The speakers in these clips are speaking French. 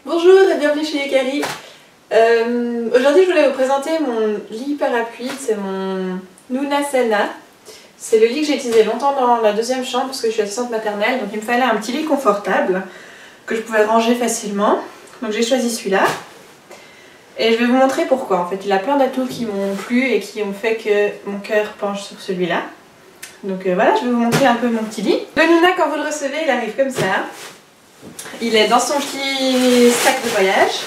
Bonjour et bienvenue chez Yukari. Aujourd'hui je voulais vous présenter mon lit parapluie, c'est mon Nunasana. C'est le lit que j'ai utilisé longtemps dans la deuxième chambre parce que je suis assistante maternelle, donc il me fallait un petit lit confortable que je pouvais ranger facilement. Donc j'ai choisi celui-là. Et je vais vous montrer pourquoi. En fait, il a plein d'atouts qui m'ont plu et qui ont fait que mon cœur penche sur celui-là. Donc voilà, je vais vous montrer un peu mon petit lit. Le Nuna, quand vous le recevez, il arrive comme ça. Il est dans son petit sac de voyage.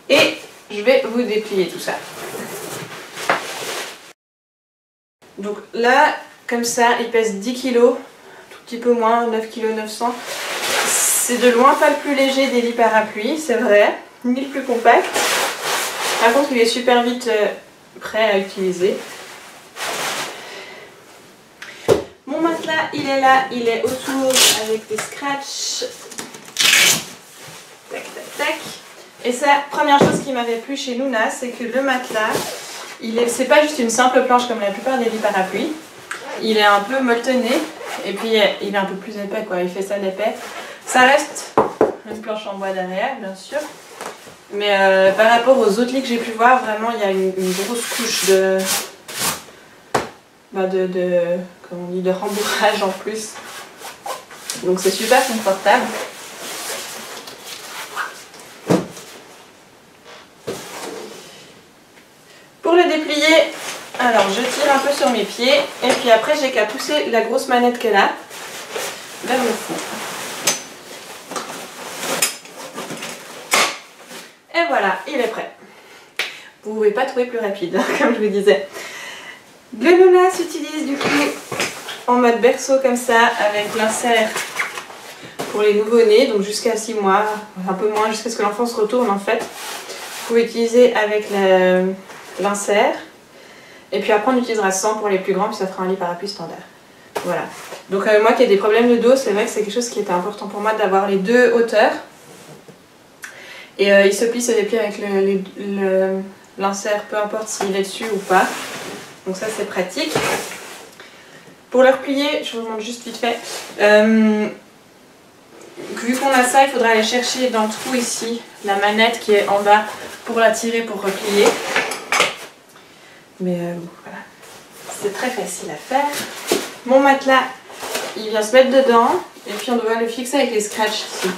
Et je vais vous déplier tout ça. Donc là, comme ça, il pèse 10 kg, tout petit peu moins, 9 kg 900. C'est de loin pas le plus léger des lits parapluies, c'est vrai, ni le plus compact. Par contre, il est super vite prêt à utiliser. Mon matelas, il est là, il est autour avec des scratchs. Tac, tac, tac. Et ça, première chose qui m'avait plu chez Nuna, c'est que le matelas, c'est pas juste une simple planche comme la plupart des lits parapluies. Il est un peu molletonné et puis il est un peu plus épais, quoi. Il fait ça d'épais. Ça reste une planche en bois derrière, bien sûr. Mais par rapport aux autres lits que j'ai pu voir, vraiment, il y a une grosse couche de comment on dit, de rembourrage en plus. Donc c'est super confortable. Pour le déplier, alors je tire un peu sur mes pieds et puis après j'ai qu'à pousser la grosse manette qu'elle a vers le fond. Et voilà, il est prêt. Vous ne pouvez pas trouver plus rapide, comme je vous disais. Le Nuna s'utilise du coup en mode berceau comme ça, avec l'insert pour les nouveau-nés, donc jusqu'à 6 mois, un peu moins, jusqu'à ce que l'enfant se retourne en fait. Vous pouvez utiliser avec l'insert. Et puis après on utilisera sans pour les plus grands, puis ça fera un lit parapluie standard. Voilà. Donc moi qui ai des problèmes de dos, c'est vrai que c'est quelque chose qui était important pour moi d'avoir les deux hauteurs. Et il se plie, se déplie avec l'insert, peu importe s'il est dessus ou pas. Donc ça c'est pratique. Pour le replier, je vous montre juste vite fait. Vu qu'on a ça, il faudra aller chercher dans le trou ici la manette qui est en bas pour la tirer, pour replier. Mais voilà, c'est très facile à faire. Mon matelas, il vient se mettre dedans et puis on doit le fixer avec les scratchs ici.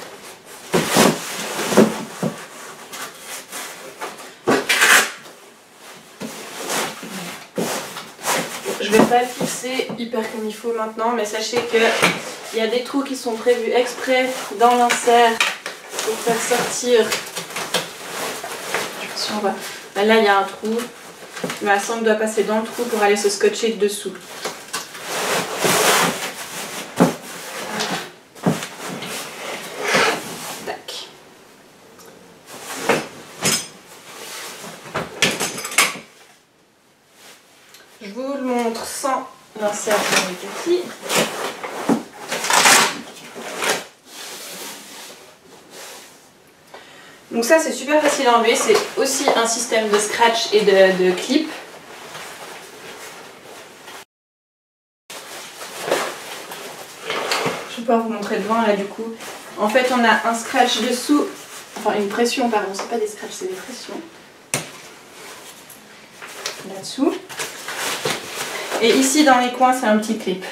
Je vais pas le fixer hyper comme il faut maintenant, mais sachez qu'il y a des trous qui sont prévus exprès dans l'insert pour faire sortir. Si on va. Là, il y a un trou. Mais la sangle doit passer dans le trou pour aller se scotcher dessous. Tac. Je vous le montre sans l'insert avec ici. Donc ça c'est super facile à enlever, c'est aussi un système de scratch et de clip. Je vais pouvoir vous montrer de loin là du coup. En fait on a un scratch dessous, enfin une pression pardon, c'est pas des scratchs, c'est des pressions. Là-dessous. Et ici dans les coins c'est un petit clip.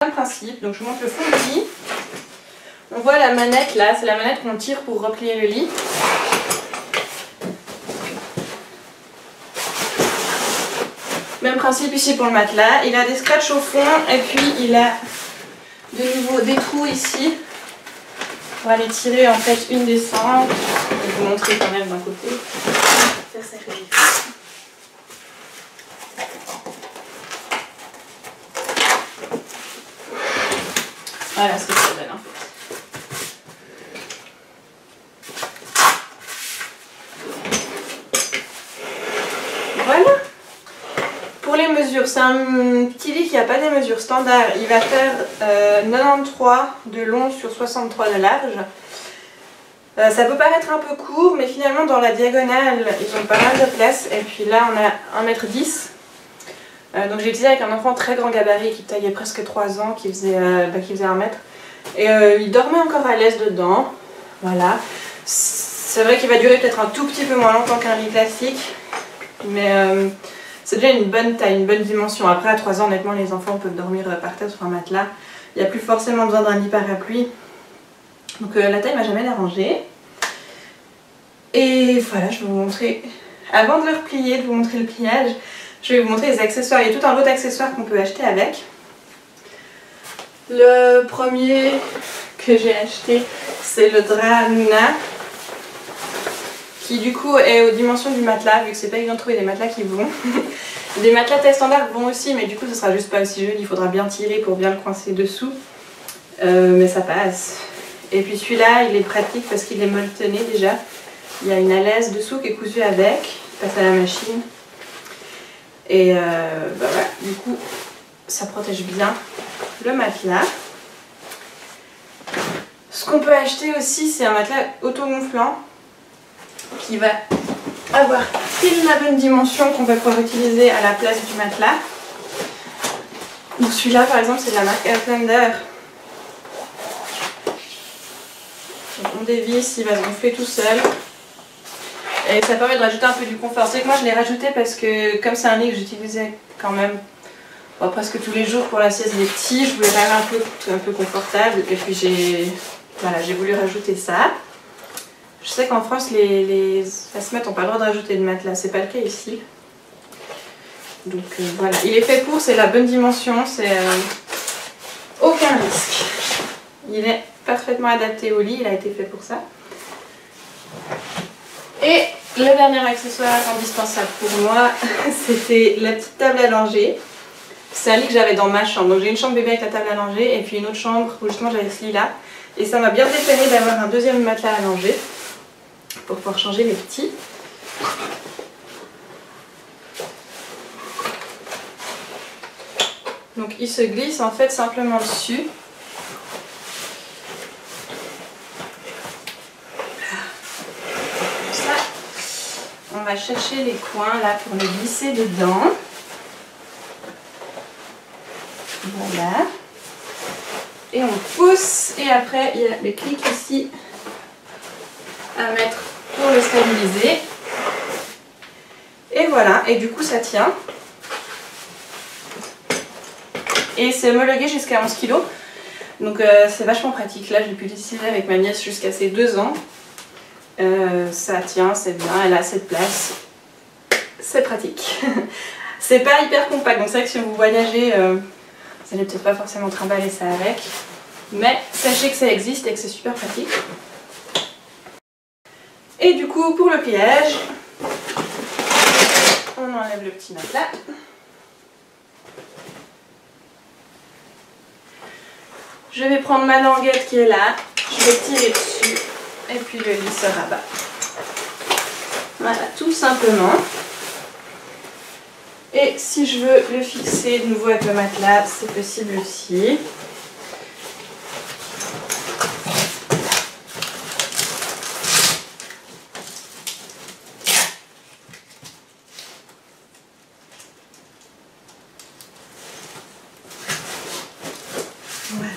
Même principe, donc je vous montre le fond du lit. On voit la manette là, c'est la manette qu'on tire pour replier le lit. Même principe ici pour le matelas. Il a des scratchs au fond et puis il a de nouveau des trous ici. On va aller tirer en fait une des sangles. Je vais vous montrer quand même d'un côté. Faire ça comme il faut. Voilà ce que ça donne en fait. Voilà. Pour les mesures, c'est un petit lit qui n'a pas des mesures standards. Il va faire 93 de long sur 63 de large. Ça peut paraître un peu court, mais finalement dans la diagonale, ils ont pas mal de place. Et puis là, on a 1,10 m. Donc j'ai utilisé avec un enfant très grand gabarit qui taillait presque 3 ans, qui faisait 1 mètre. Et il dormait encore à l'aise dedans. Voilà. C'est vrai qu'il va durer peut-être un tout petit peu moins longtemps qu'un lit classique. Mais c'est déjà une bonne taille, une bonne dimension. Après à 3 ans, honnêtement, les enfants peuvent dormir par terre sur un matelas. Il n'y a plus forcément besoin d'un lit parapluie. Donc la taille m'a jamais dérangée. Et voilà, je vais vous montrer, avant de le replier, de vous montrer le pliage, je vais vous montrer les accessoires. Il y a tout un lot d'accessoires qu'on peut acheter avec. Le premier que j'ai acheté, c'est le drap Nuna, qui du coup est aux dimensions du matelas, vu que c'est pas évident de trouver des matelas qui vont. Des matelas taille standard vont aussi, mais du coup ce sera juste pas aussi joli, il faudra bien tirer pour bien le coincer dessous. Mais ça passe. Et puis celui-là, il est pratique parce qu'il est molletonné déjà. Il y a une alaise dessous qui est cousue avec, passe à la machine. Et voilà, du coup, ça protège bien le matelas. Ce qu'on peut acheter aussi, c'est un matelas auto-gonflant qui va avoir pile la bonne dimension qu'on va pouvoir utiliser à la place du matelas. Donc celui-là, par exemple, c'est de la marque Outlander. On dévisse, il va se gonfler tout seul. Et ça permet de rajouter un peu du confort. C'est que moi je l'ai rajouté parce que comme c'est un lit que j'utilisais quand même presque tous les jours pour la sieste des petits, je voulais quand même un peu confortable. Et puis j'ai voulu rajouter ça. Je sais qu'en France les asthmates n'ont pas le droit de rajouter de matelas, c'est pas le cas ici. Donc voilà, il est fait pour, c'est la bonne dimension, c'est aucun risque. Il est parfaitement adapté au lit, il a été fait pour ça. Et le dernier accessoire indispensable pour moi, c'était la petite table à langer. C'est un lit que j'avais dans ma chambre. Donc j'ai une chambre bébé avec la table à langer et puis une autre chambre où justement j'avais ce lit là. Et ça m'a bien dépanné d'avoir un deuxième matelas à langer pour pouvoir changer les petits. Donc il se glisse en fait simplement dessus. On va chercher les coins là pour les glisser dedans. Voilà. Et on pousse et après il y a le clic ici à mettre pour le stabiliser. Et voilà, et du coup ça tient. Et c'est homologué jusqu'à 11 kg. Donc c'est vachement pratique. Là je l'ai pu l'utiliser avec ma nièce jusqu'à ses 2 ans. Ça tient, c'est bien, elle a assez de place. C'est pratique. C'est pas hyper compact, donc c'est vrai que si vous voyagez, vous n'allez peut-être pas forcément trimballer ça avec. Mais sachez que ça existe et que c'est super pratique. Et du coup, pour le pliage, on enlève le petit matelas. Je vais prendre ma languette qui est là, je vais tirer dessus et puis le lit se rabat. Voilà, tout simplement. Et si je veux le fixer de nouveau avec le matelas, c'est possible aussi. Voilà.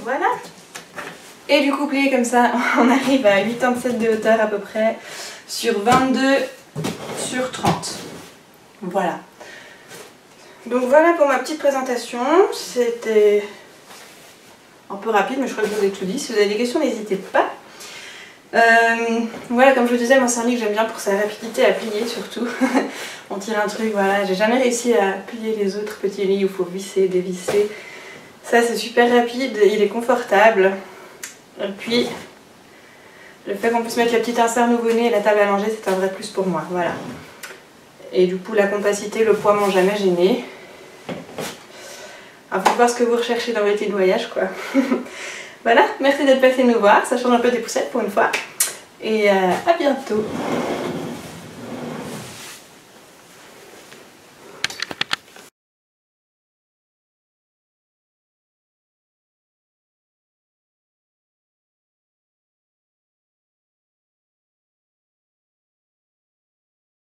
Voilà. Et du coup plié comme ça, on arrive à 87 de hauteur à peu près sur 22 sur 30. Voilà. Donc voilà pour ma petite présentation. C'était un peu rapide, mais je crois que je vous ai tout dit. Si vous avez des questions, n'hésitez pas. Voilà, comme je vous disais, moi c'est un lit que j'aime bien pour sa rapidité à plier surtout. On tire un truc, voilà. J'ai jamais réussi à plier les autres petits lits où il faut visser, dévisser. Ça c'est super rapide, il est confortable. Et puis, le fait qu'on puisse mettre le petit insert nouveau-né et la table à langer, c'est un vrai plus pour moi. Voilà. Et du coup, la compacité, le poids m'ont jamais gêné. Il faut voir ce que vous recherchez dans votre voyage, quoi. Voilà, merci d'être passé nous voir. Ça change un peu des poussettes pour une fois. Et à bientôt.